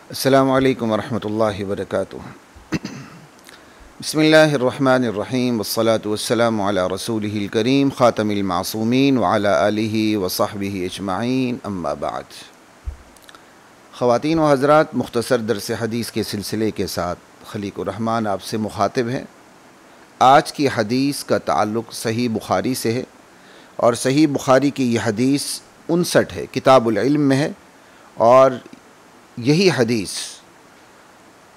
अस्सलामु अलैकुम वरहमतुल्लाहि वबरकातुहू। बिस्मिल्लाहिर्रहमानिर्रहीम वस्सलातु वस्सलामु अला रसूलिहिल करीम ख़ातमिल मासूमीन व अला आलिहि व सहबिहि अजमाईन, अम्मा बाद। ख़वातीन व हज़रात, मुख्तसर दर्स हदीस के सिलसिले के साथ खलीकुर रहमान आपसे मुखातिब हैं। आज की हदीस का ताल्लुक़ सही बुखारी से है और सही बुखारी की यह हदीस 59 है, किताबुल इल्म में है, और यही हदीस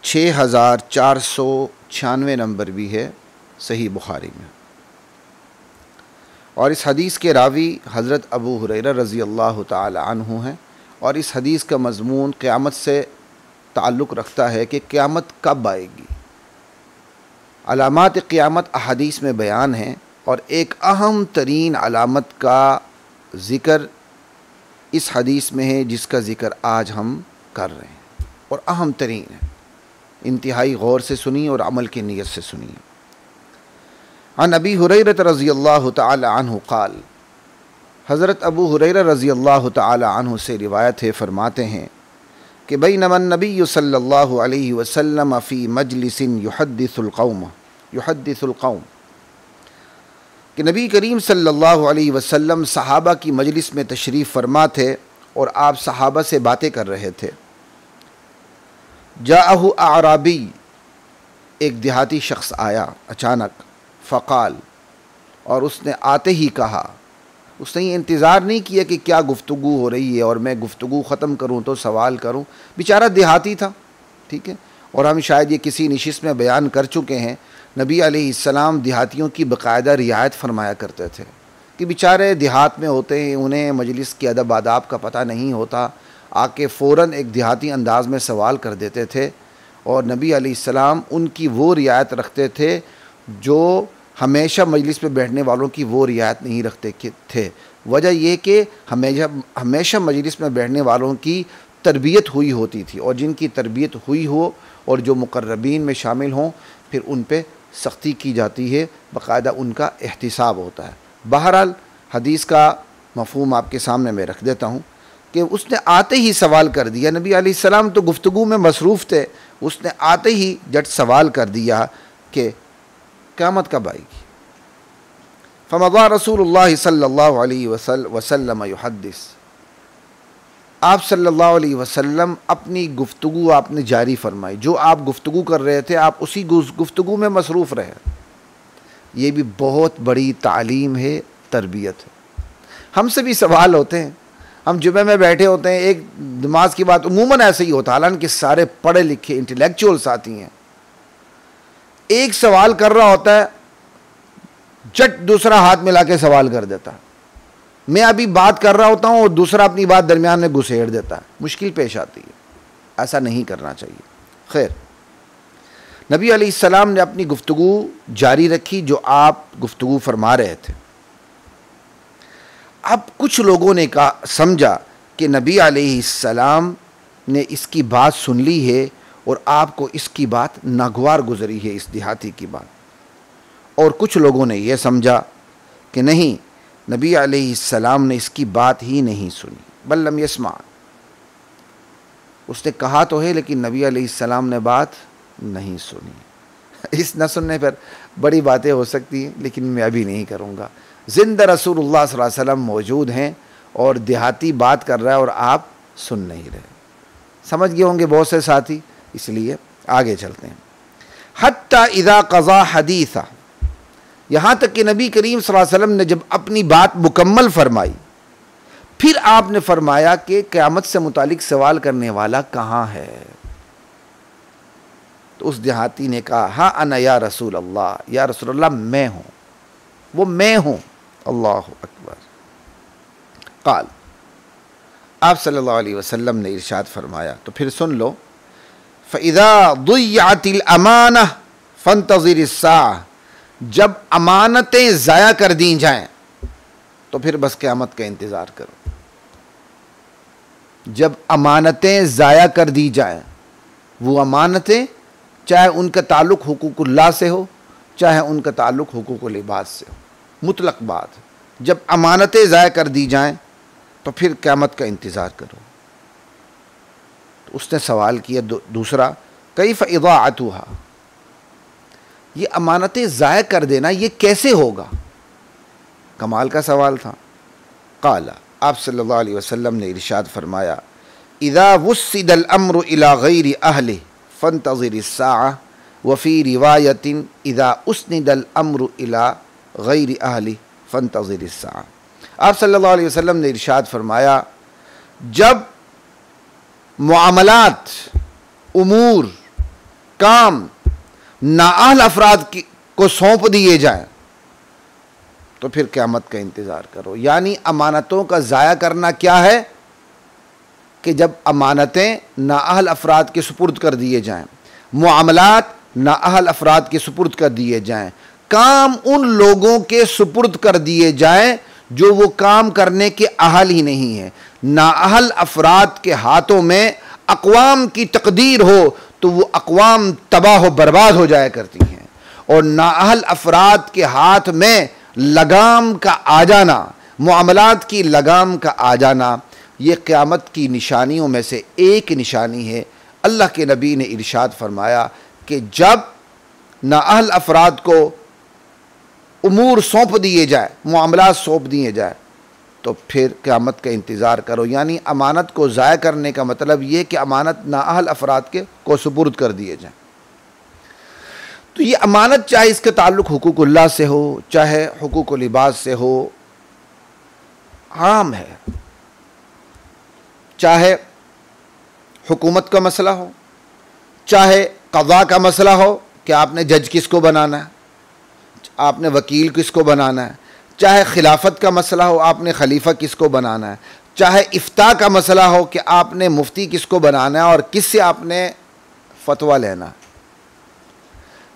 6496 नंबर भी है सही बुखारी में। और इस हदीस के रावी हज़रत अबू हुरैरा रज़ी अल्लाह ताला अन्हु हैं, और इस हदीस का मज़मून क़यामत से ताल्लुक़ रखता है कि क़यामत कब आएगी। अलामात क़यामत अहादीस में बयान है, और एक अहम तरीन अलामत का ज़िक्र इस हदीस में है, जिसका ज़िक्र आज हम कर रहे हैं, और अहम तरीन है। इंतहाई गौर से सुनिए और अमल की नीयत से सुनिए। अन अबी हुरैरा रज़ी अल्लाह ताला अन्हु क़ाल, हज़रत अबू हुरैरा रज़ी अल्लाह ताला अन्हु से रिवायत है, फरमाते हैं कि बैनमा नबी सल्लल्लाहु अलैहि वसल्लम फ़ी मजलिसिन युहद्दिसुल कौम, कि नबी करीम सल्लल्लाहु अलैहि वसल्लम सहाबा की मजलिस में तशरीफ़ फरमा थे और आप सहाबा से बातें कर रहे थे। जाअहु आराबी, एक देहाती शख्स आया अचानक, फ़क़ाल, और उसने आते ही कहा, उसने ये इंतज़ार नहीं किया कि क्या गुफ्तगू हो रही है और मैं गुफ्तगू ख़त्म करूँ तो सवाल करूँ। बेचारा देहाती था, ठीक है, और हम शायद ये किसी नशिस्त में बयान कर चुके हैं। नबी अलैहिस्सलाम देहातियों की बाकायदा रियायत फरमाया करते थे कि बेचारे देहात में होते हैं, उन्हें मजलिस के अदब आदाब का पता नहीं होता, आके फ़ौरन एक देहाती अंदाज़ में सवाल कर देते थे, और नबी अलैहिस्सलाम उनकी वो रियायत रखते थे जो हमेशा मजलिस में बैठने वालों की वो रियायत नहीं रखते थे। वजह यह कि हमेशा मजलिस में बैठने वालों की तरबियत हुई होती थी, और जिनकी तरबियत हुई हो और जो मुक़र्रबीन में शामिल हों, फिर उन पर सख्ती की जाती है, बाकायदा उनका एहतिसाब होता है। बहरहाल हदीस का मफ़हूम आपके सामने मैं रख देता हूँ कि उसने आते ही सवाल कर दिया। नबी अलैहिस्सलाम तो गुफ्तगू में मसरूफ़ थे, उसने आते ही जट सवाल कर दिया कि क़यामत कब आएगी। फ़मज़ा रसूलुल्लाह सल्लल्लाहु अलैहि वसल्लम युहद्दिस, आप सल्लल्लाहु अलैहि वसल्लम अपनी गुफ्तगू आपने जारी फरमाई। जो आप गुफ्तगू कर रहे थे, आप उसी गुफ्तगू में मसरूफ़ रहे। ये भी बहुत बड़ी तालीम है, तरबियत है। हमसे भी सवाल होते हैं, हम जुमे में बैठे होते हैं, एक नमाज की बात उमूमन ऐसे ही होता है, हालांकि सारे पढ़े लिखे इंटेलेक्चुअल साथी हैं। एक सवाल कर रहा होता है, झट दूसरा हाथ मिला के सवाल कर देता है। मैं अभी बात कर रहा होता हूँ और दूसरा अपनी बात दरमियान में घुसेड़ देता है, मुश्किल पेश आती है। ऐसा नहीं करना चाहिए। खैर, नबी अलैहिस्सलाम ने अपनी गुफ्तगू जारी रखी, जो आप गुफ्तगू फरमा रहे थे। अब कुछ लोगों ने कहा, समझा कि नबी अलैहिस्सलाम ने इसकी बात सुन ली है और आपको इसकी बात नागवार गुजरी है, इस देहाती की बात। और कुछ लोगों ने यह समझा कि नहीं, नबी अलैहिस्सलाम ने इसकी बात ही नहीं सुनी, बल लम यस्मा, उसने कहा तो है लेकिन नबी अलैहिस्सलाम ने बात नहीं सुनी। इस न सुनने पर बड़ी बातें हो सकती हैं, लेकिन मैं अभी नहीं करूँगा। ज़िंदा रसूलुल्लाह सल्लल्लाहु अलैहि वसल्लम मौजूद हैं और देहाती बात कर रहा है और आप सुन नहीं रहे। समझ गए होंगे बहुत से साथी, इसलिए आगे चलते हैं। हत्ता इज़ा क़ज़ा हदीसा, यहाँ तक कि नबी करीम सल्लल्लाहु अलैहि वसल्लम ने जब अपनी बात मुकम्मल फरमाई, फिर आपने फरमाया कि क़यामत से मुतालिक सवाल करने वाला कहाँ है। तो उस देहाती ने कहा, हाँ अना या रसूल अल्लाह, या रसूल अल्लाह मैं हूँ, वो मैं हूँ। अल्लाह अकबर। क़ाल, आप सल्लल्लाहु अलैहि वसल्लम ने इरशाद फरमाया, तो फिर सुन लो, फ़इज़ा दुय्यतिल अमाना फ़ंतज़िर अस्साअ, जब अमानतें ज़ाया कर दी जाएं तो फिर बस क़यामत का इंतज़ार करो। जब अमानतें ज़ाया कर दी जाएं, वो अमानतें चाहे उनका ताल्लुक़ हुकूकुल्लाह से हो, चाहे उनका ताल्लुक़ हुकूकुल इबाद से हो, मुतलक बात, जब अमानतें ज़ाया कर दी जाएं तो फिर क़यामत का इंतज़ार करो। तो उसने सवाल किया दूसरा, कैफ़ इज़ाअतुहा, ये अमानतें ज़ाया कर देना ये कैसे होगा? कमाल का सवाल था। क़ाला, आप सल्लल्लाहु अलैहि वसल्लम ने इरशाद फरमाया, इज़ा वुस्सिदल अम्रु इला गैरि अहलिही फंतज़िरिस्साअह व फ़ी रिवायतिन इज़ा उस्निदल अम्रु इला गैरि अहलिही फंतज़िरिस्साअह। आप सल्लल्लाहु अलैहि वसल्लम ने इरशाद फरमाया, जब मुआमलात, उमूर, काम नाअहल अफराद को सौंप दिए जाएं तो फिर क़यामत का इंतज़ार करो। यानी अमानतों का ज़ाया करना क्या है कि जब अमानतें नाअहल अफराद के सुपुर्द कर दिए जाएं, मुआमलात नाअहल अफराद के सुपुर्द कर दिए जाएं, काम उन लोगों के सुपुर्द कर दिए जाएं जो वो काम करने के अहल ही नहीं है। नाअहल अफराद के हाथों में अक़वाम की तकदीर हो तो वो अक़वाम तबाह व बर्बाद हो जाया करती हैं, और नाअहल अफराद के हाथ में लगाम का आ जाना, मुआमलात की लगाम का आ जाना, ये क़यामत की निशानियों में से एक निशानी है। अल्लाह के नबी ने इरशाद फरमाया कि जब नाअहल अफराद को उमूर सौंप दिए जाए, मामलात सौंप दिए जाए, तो फिर क़यामत का इंतज़ार करो। यानी अमानत को ज़ाया करने का मतलब ये कि अमानत नाअहल अफराद के को सुपुर्द कर दिए जाए। तो ये अमानत चाहे इसका ताल्लुक़ हुकूकुल्लाह से हो, चाहे हुकूकुल इबाद से हो, आम है। चाहे हुकूमत का मसला हो, चाहे क़ज़ा का मसला हो कि आपने जज किसको बनाना है, आपने वकील किसको बनाना है, चाहे खिलाफत का मसला हो आपने खलीफा किसको बनाना है, चाहे इफ्ता का मसला हो कि आपने मुफ्ती किसको बनाना है और किससे आपने फतवा लेना है,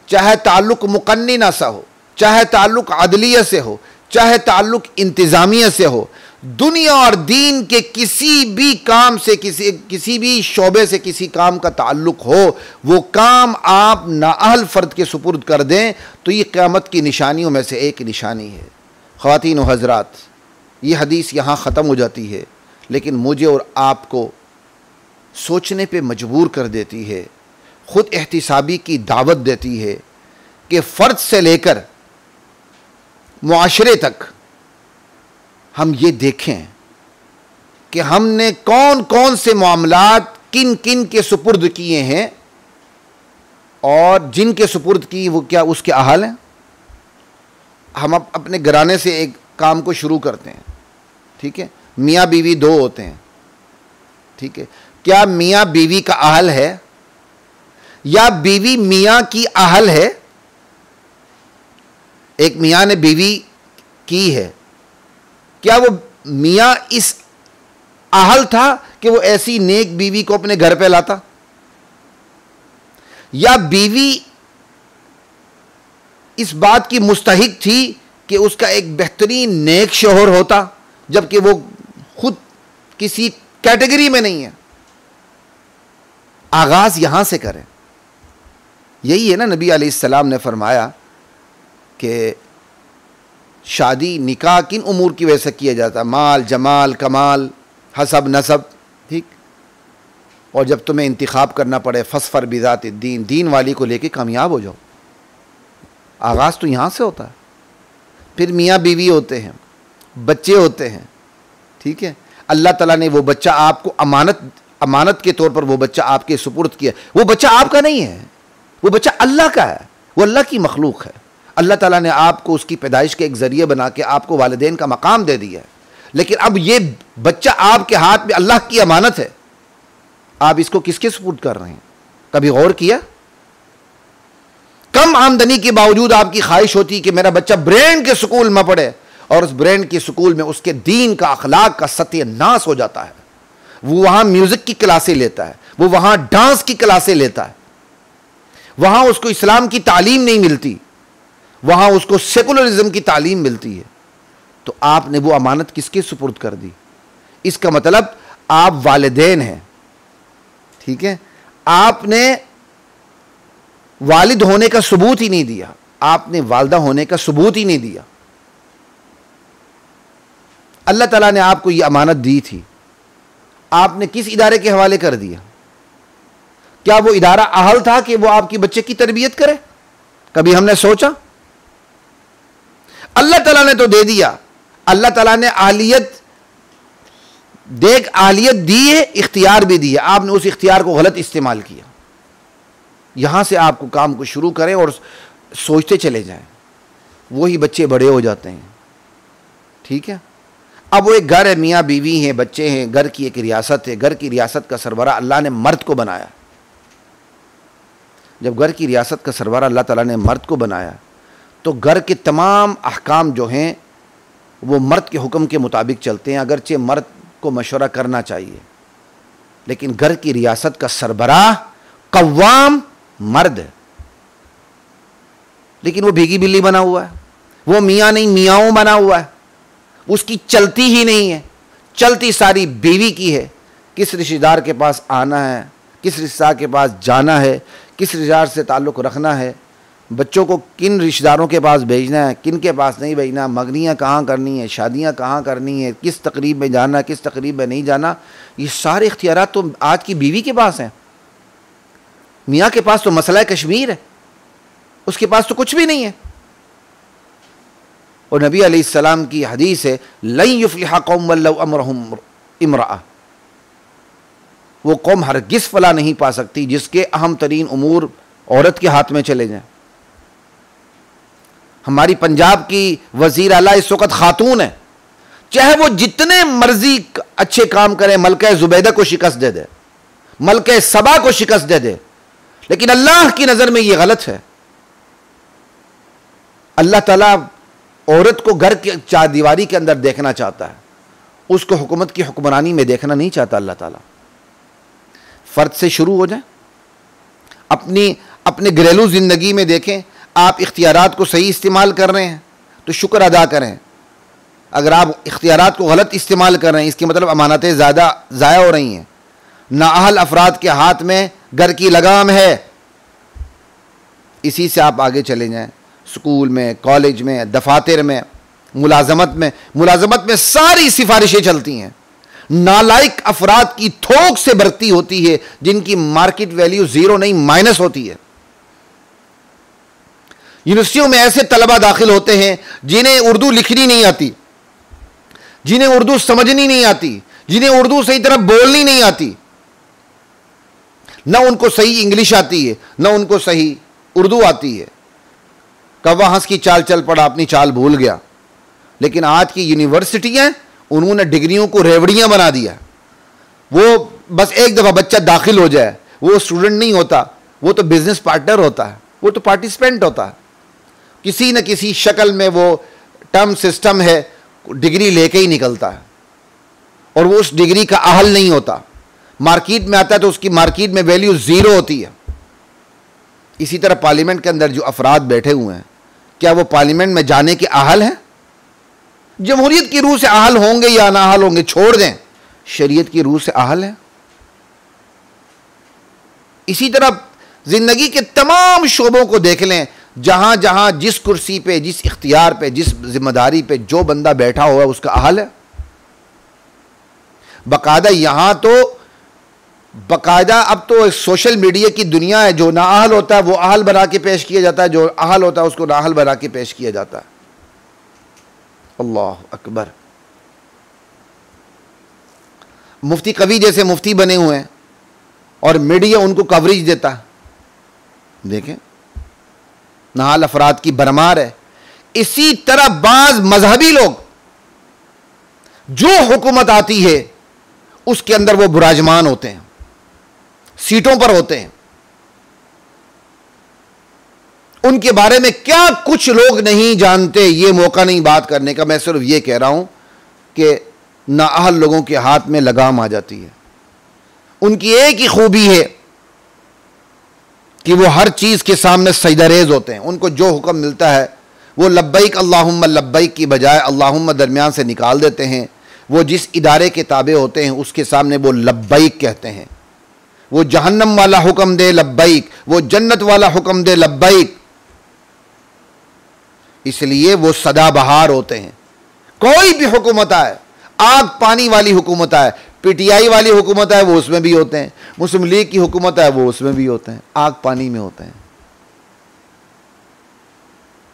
चाहे ताल्लुक़ मुक़न्निना से हो, चाहे ताल्लुक़ अदलिया से हो, चाहे ताल्लुक़ इंतज़ामिया से हो, दुनिया और दीन के किसी भी काम से, किसी भी शोबे से किसी काम का ताल्लुक़ हो, वो काम आप नाअहल फ़र्द के सुपुर्द कर दें तो ये क़यामत की निशानियों में से एक निशानी है। ख़वातीन व हज़रात, ये हदीस यहाँ ख़त्म हो जाती है, लेकिन मुझे और आपको सोचने पे मजबूर कर देती है, ख़ुद एहतिसाबी की दावत देती है कि फ़र्द से लेकर मुआशरे तक हम ये देखें कि हमने कौन कौन से मामलात किन किन के सुपुर्द किए हैं और जिनके सुपुर्द की वो क्या उसके अहल हैं। हम अपने घराने से एक काम को शुरू करते हैं, ठीक है, मियाँ बीवी दो होते हैं, ठीक है, क्या मियाँ बीवी का अहल है या बीवी मियाँ की अहल है? एक मियाँ ने बीवी की है, क्या वो मियाँ इस अहल था कि वो ऐसी नेक बीवी को अपने घर पे लाता, या बीवी इस बात की मुस्तहिक थी कि उसका एक बेहतरीन नेक शौहर होता जबकि वो खुद किसी कैटेगरी में नहीं है? आगाज यहां से करें। यही है ना, नबी अलैहिस्सलाम ने फरमाया कि शादी निकाह किन उमूर की वजह से किया जाता? माल, जमाल, कमाल, हसब, नसब, ठीक। और जब तुम्हें इंतिखाब करना पड़े फसफर बिज़ात दीन, दीन वाली को लेके कामयाब हो जाओ। आगाज़ तो यहाँ से होता है। फिर मियाँ बीवी होते हैं, बच्चे होते हैं, ठीक है। अल्लाह ताला ने वो बच्चा आपको अमानत के तौर पर वो बच्चा आपके सुपुर्द किया। वो बच्चा आपका नहीं है, वो बच्चा अल्लाह का है, वो अल्लाह की मखलूक है। अल्लाह ताला ने आपको उसकी पैदाइश के एक ज़रिए बना के आपको वालिदैन का मकाम दे दिया है, लेकिन अब ये बच्चा आपके हाथ में अल्लाह की अमानत है, आप इसको किसके सुपुर्द कर रहे हैं? कभी गौर किया? कम आमदनी के बावजूद आपकी ख्वाहिश होती है कि मेरा बच्चा ब्रांड के स्कूल में पढ़े, और उस ब्रांड के स्कूल में उसके दीन का, अखलाक का सत्यानाश हो जाता है। वो वहां म्यूजिक की क्लासें लेता है, वो वहां डांस की क्लासें लेता है, वहां उसको इस्लाम की तालीम नहीं मिलती, वहां उसको सेकुलरिज्म की तालीम मिलती है। तो आपने वो अमानत किसके सुपुर्द कर दी? इसका मतलब आप वालिदैन हैं, ठीक है। आपने वालिद होने का सबूत ही नहीं दिया, आपने वालदा होने का सबूत ही नहीं दिया। अल्लाह ताला ने आपको ये अमानत दी थी, आपने किस इदारे के हवाले कर दिया? क्या वो इदारा अहल था कि वो आपकी बच्चे की तरबियत करे? कभी हमने सोचा? अल्लाह ताला ने तो दे दिया, अल्लाह ताला ने आलियत दी है, इख्तियार भी दी है, आपने उस इख्तियार को गलत इस्तेमाल किया। यहां से आपको काम को शुरू करें और सोचते चले जाएं, वही बच्चे बड़े हो जाते हैं। ठीक है, अब वो एक घर है, मियाँ बीवी हैं, बच्चे हैं, घर की एक रियासत है, घर की रियासत का सरबराह अल्लाह ने मर्द को बनाया। जब घर की रियासत का सरबराह अल्लाह ताला ने मर्द को बनाया तो घर के तमाम अहकाम जो हैं वो मर्द के हुक्म के मुताबिक चलते हैं, अगरचे मर्द को मशवरा करना चाहिए, लेकिन घर की रियासत का सरबराह कव्वाम मर्द है। लेकिन वो भीगी बिल्ली बना हुआ है, वो मियाँ नहीं मियाओं बना हुआ है, उसकी चलती ही नहीं है, चलती सारी बीवी की है। किस रिश्तेदार के पास आना है, किस रिश्तेदार के पास जाना है, किस रिश्तेदार से ताल्लुक़ रखना है, बच्चों को किन रिश्तेदारों के पास भेजना है, किन के पास नहीं भेजना, मगनियाँ कहाँ करनी है, शादियाँ कहाँ करनी है, किस तकरीब में जाना, किस तकरीब में नहीं जाना, ये सारे इख्तियारात तो आज की बीवी के पास हैं। मियाँ के पास तो मसला कश्मीर है, उसके पास तो कुछ भी नहीं है। और नबी अलैहिस्सलाम की हदीस है, लन युफ्लिहा कौम वल्लौ अमरहुम इमराअ, वो कौम हरगिज़ फला नहीं पा सकती जिसके अहम तरीन उमूर औरत के हाथ में चले जाएं। हमारी पंजाब की वजीर आला इस वक्त खातून है, चाहे वो जितने मर्जी अच्छे काम करें, मलका जुबैदा को शिकस्त दे दे, मलका सबा को शिकस्त दे दे, लेकिन अल्लाह की नजर में यह गलत है। अल्लाह ताला औरत को घर की चारदीवारी के अंदर देखना चाहता है, उसको हुकूमत की हुक्मरानी में देखना नहीं चाहता अल्लाह ताला। फर्द से शुरू हो जाए, अपने घरेलू जिंदगी में देखें, आप इख्तियारात को सही इस्तेमाल कर रहे हैं तो शुक्र अदा करें। अगर आप इख्तियारात को गलत इस्तेमाल कर रहे हैं, इसके मतलब अमानतें ज़्यादा ज़ाया हो रही हैं, नाअहल अफराद के हाथ में घर की लगाम है, इसी से आप आगे चले जाएं। स्कूल में, कॉलेज में, दफातर में, मुलाजमत में सारी सिफारिशें चलती हैं। नालायक अफराद की थोक से भर्ती होती है जिनकी मार्केट वैल्यू ज़ीरो नहीं माइनस होती है। यूनिवर्सिटियों में ऐसे तलबा दाखिल होते हैं जिन्हें उर्दू लिखनी नहीं आती, जिन्हें उर्दू समझनी नहीं आती, जिन्हें उर्दू सही तरह बोलनी नहीं आती, ना उनको सही इंग्लिश आती है, ना उनको सही उर्दू आती है। कौवा हंस की चाल चल पड़ा, अपनी चाल भूल गया। लेकिन आज की यूनिवर्सिटियां, उन्होंने डिग्रियों को रेवड़ियां बना दिया। वो बस एक दफ़ा बच्चा दाखिल हो जाए, वो स्टूडेंट नहीं होता, वो तो बिजनेस पार्टनर होता है, वो तो पार्टिसिपेंट होता है। किसी न किसी शक्ल में वो टर्म सिस्टम है, डिग्री लेके ही निकलता है और वो उस डिग्री का अहल नहीं होता। मार्केट में आता है तो उसकी मार्केट में वैल्यू ज़ीरो होती है। इसी तरह पार्लियामेंट के अंदर जो अफराद बैठे हुए हैं, क्या वो पार्लियामेंट में जाने के अहल हैं? जमहूरियत की रूह से अहल होंगे या नाअहल होंगे छोड़ दें, शरीयत की रूह से अहल है। इसी तरह जिंदगी के तमाम शोबों को देख लें, जहां जहां जिस कुर्सी पे, जिस इख्तियार पे, जिस जिम्मेदारी पे जो बंदा बैठा हुआ है उसका अहल है। बाकायदा यहां तो बाकायदा अब तो सोशल मीडिया की दुनिया है, जो नाअहल होता है वो अहल बना के पेश किया जाता है, जो अहल होता है उसको नाअहल बना के पेश किया जाता है। अल्लाह अकबर। मुफ्ती कवि जैसे मुफ्ती बने हुए हैं और मीडिया उनको कवरेज देता है। देखें, नाअहल अफराद की भरमार है। इसी तरह बाज मजहबी लोग, जो हुकूमत आती है उसके अंदर वो बुराजमान होते हैं, सीटों पर होते हैं। उनके बारे में क्या कुछ लोग नहीं जानते, ये मौका नहीं बात करने का। मैं सिर्फ ये कह रहा हूं कि नाअहल लोगों के हाथ में लगाम आ जाती है। उनकी एक ही खूबी है कि वो हर चीज के सामने सजदारेज होते हैं। उनको जो हुक्म मिलता है वो लब्बैक अल्लाहुम्मा लब्बैक की बजाय अल्लाहुम्मा दरमियान से निकाल देते हैं। वो जिस इदारे के ताबे होते हैं उसके सामने वो लब्बैक कहते हैं। वो जहन्नम वाला हुक्म दे लब्बैक, वो जन्नत वाला हुक्म दे लब्बैक। इसलिए वो सदाबहार होते हैं। कोई भी हुकूमत आए, आग पानी वाली हुकूमत आए, पीटीआई वाली हुकूमत है वो उसमें भी होते हैं, मुस्लिम लीग की हुकूमत है वो उसमें भी होते हैं, आग पानी में होते हैं।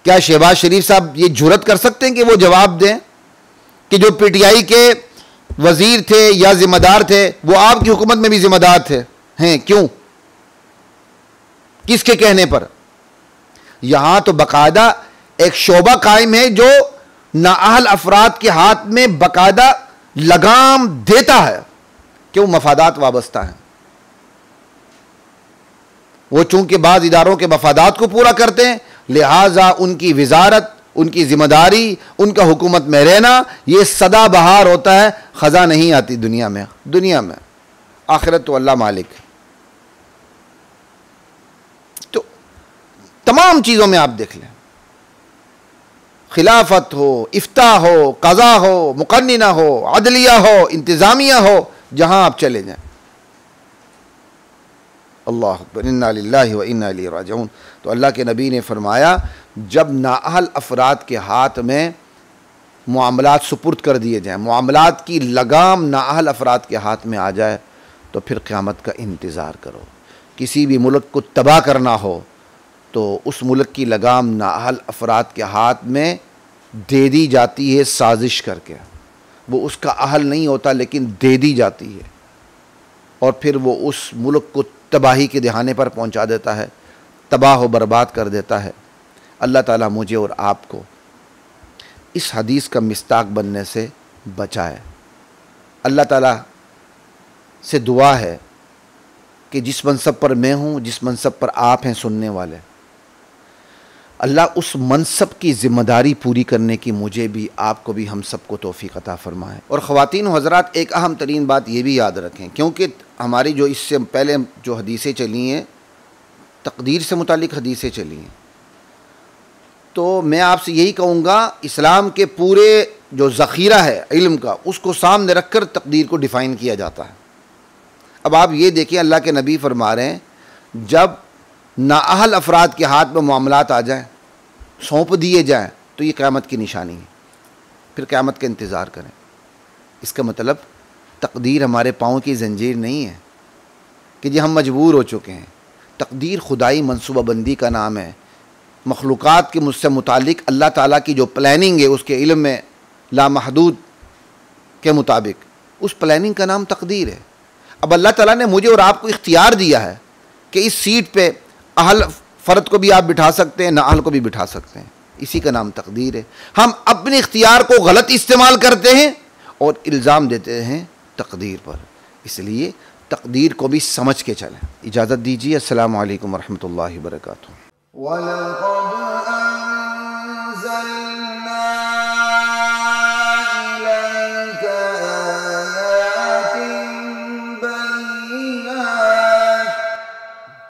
क्या शहबाज शरीफ साहब ये जुर्रत कर सकते हैं कि वो जवाब दें कि जो पीटीआई के वजीर थे या जिम्मेदार थे वो आपकी हुकूमत में भी जिम्मेदार थे? हैं क्यों, किसके कहने पर? यहां तो बाकायदा एक शोबा कायम है जो नाअहल अफराद के हाथ में बाकायदा लगाम देता है कि वो मफादात वाबस्ता है। वो चूंकि बाज इदारों के मफादात को पूरा करते हैं, लिहाजा उनकी विजारत, उनकी जिम्मेदारी, उनका हुकूमत में रहना ये सदाबहार होता है, खजा नहीं आती दुनिया में। आखिरत तो अल्लाह मालिक। तो तमाम चीज़ों में आप देख लें, खिलाफत हो, इफ्ता हो, कज़ा हो, मुक़न्निना हो, अदलिया हो, इंतज़ामिया हो, जहां आप चले जाएं, अल्लाह अकबर, इन्ना लिल्लाहि व इन्ना इलैहि राजिऊन। तो अल्लाह के नबी ने फरमाया, जब नाअहल अफराद के हाथ में मामलात सुपुर्द कर दिए जाएं, मामलात की लगाम नाअहल अफराद के हाथ में आ जाए, तो फिर क़यामत का इंतज़ार करो। किसी भी मुल्क को तबाह करना हो तो उस मुल्क की लगाम नाअहल अफराद के हाथ में दे दी जाती है साजिश करके। वो उसका अहल नहीं होता लेकिन दे दी जाती है, और फिर वो उस मुल्क को तबाही के दहाने पर पहुंचा देता है, तबाह व बर्बाद कर देता है। अल्लाह ताला मुझे और आपको इस हदीस का मिस्ताक बनने से बचाए। अल्लाह ताला से दुआ है कि जिस मनसब पर मैं हूँ, जिस मनसब पर आप हैं सुनने वाले, अल्लाह उस मनसब की ज़िम्मेदारी पूरी करने की मुझे भी, आपको भी, हम सबको तौफ़ीक़ अता फ़रमाए। और ख़वातीन हज़रात, एक अहम तरीन बात ये भी याद रखें, क्योंकि हमारी जो इससे पहले जो हदीसें चली हैं, तक़दीर से मुतालिक हदीसें चली हैं, तो मैं आपसे यही कहूँगा, इस्लाम के पूरे जो ज़ख़ीरा है इल्म का, उसको सामने रख कर तक़दीर को डिफ़ाइन किया जाता है। अब आप ये देखिए, अल्लाह के नबी फरमा रहे हैं, जब नाअहल अफराद के हाथ में मामलात आ जाएं, सौंप दिए जाएं, तो ये क़यामत की निशानी है। फिर क़यामत का इंतज़ार करें। इसका मतलब तक़दीर हमारे पाँव की जंजीर नहीं है कि जी हम मजबूर हो चुके हैं। तक़दीर खुदाई मनसूबाबंदी का नाम है। मखलूक़ात के मुझसे मुतालिक अल्लाह ताला की जो प्लानिंग है उसके इल्म में लामहदूद के मुताबिक, उस प्लानिंग का नाम तक़दीर है। अब अल्लाह ताला ने मुझे और आपको इख्तियार दिया है कि इस सीट पे अहल फ़र्द को भी आप बिठा सकते हैं, नाअहल को भी बिठा सकते हैं। इसी का नाम तक़दीर है। हम अपने इख्तियार को गलत इस्तेमाल करते हैं और इल्ज़ाम देते हैं तक़दीर पर। इसलिए तक़दीर को भी समझ के चलें। इजाज़त दीजिए। अस्सलामु अलैकुम व रहमतुल्लाहि व बरकातुहू।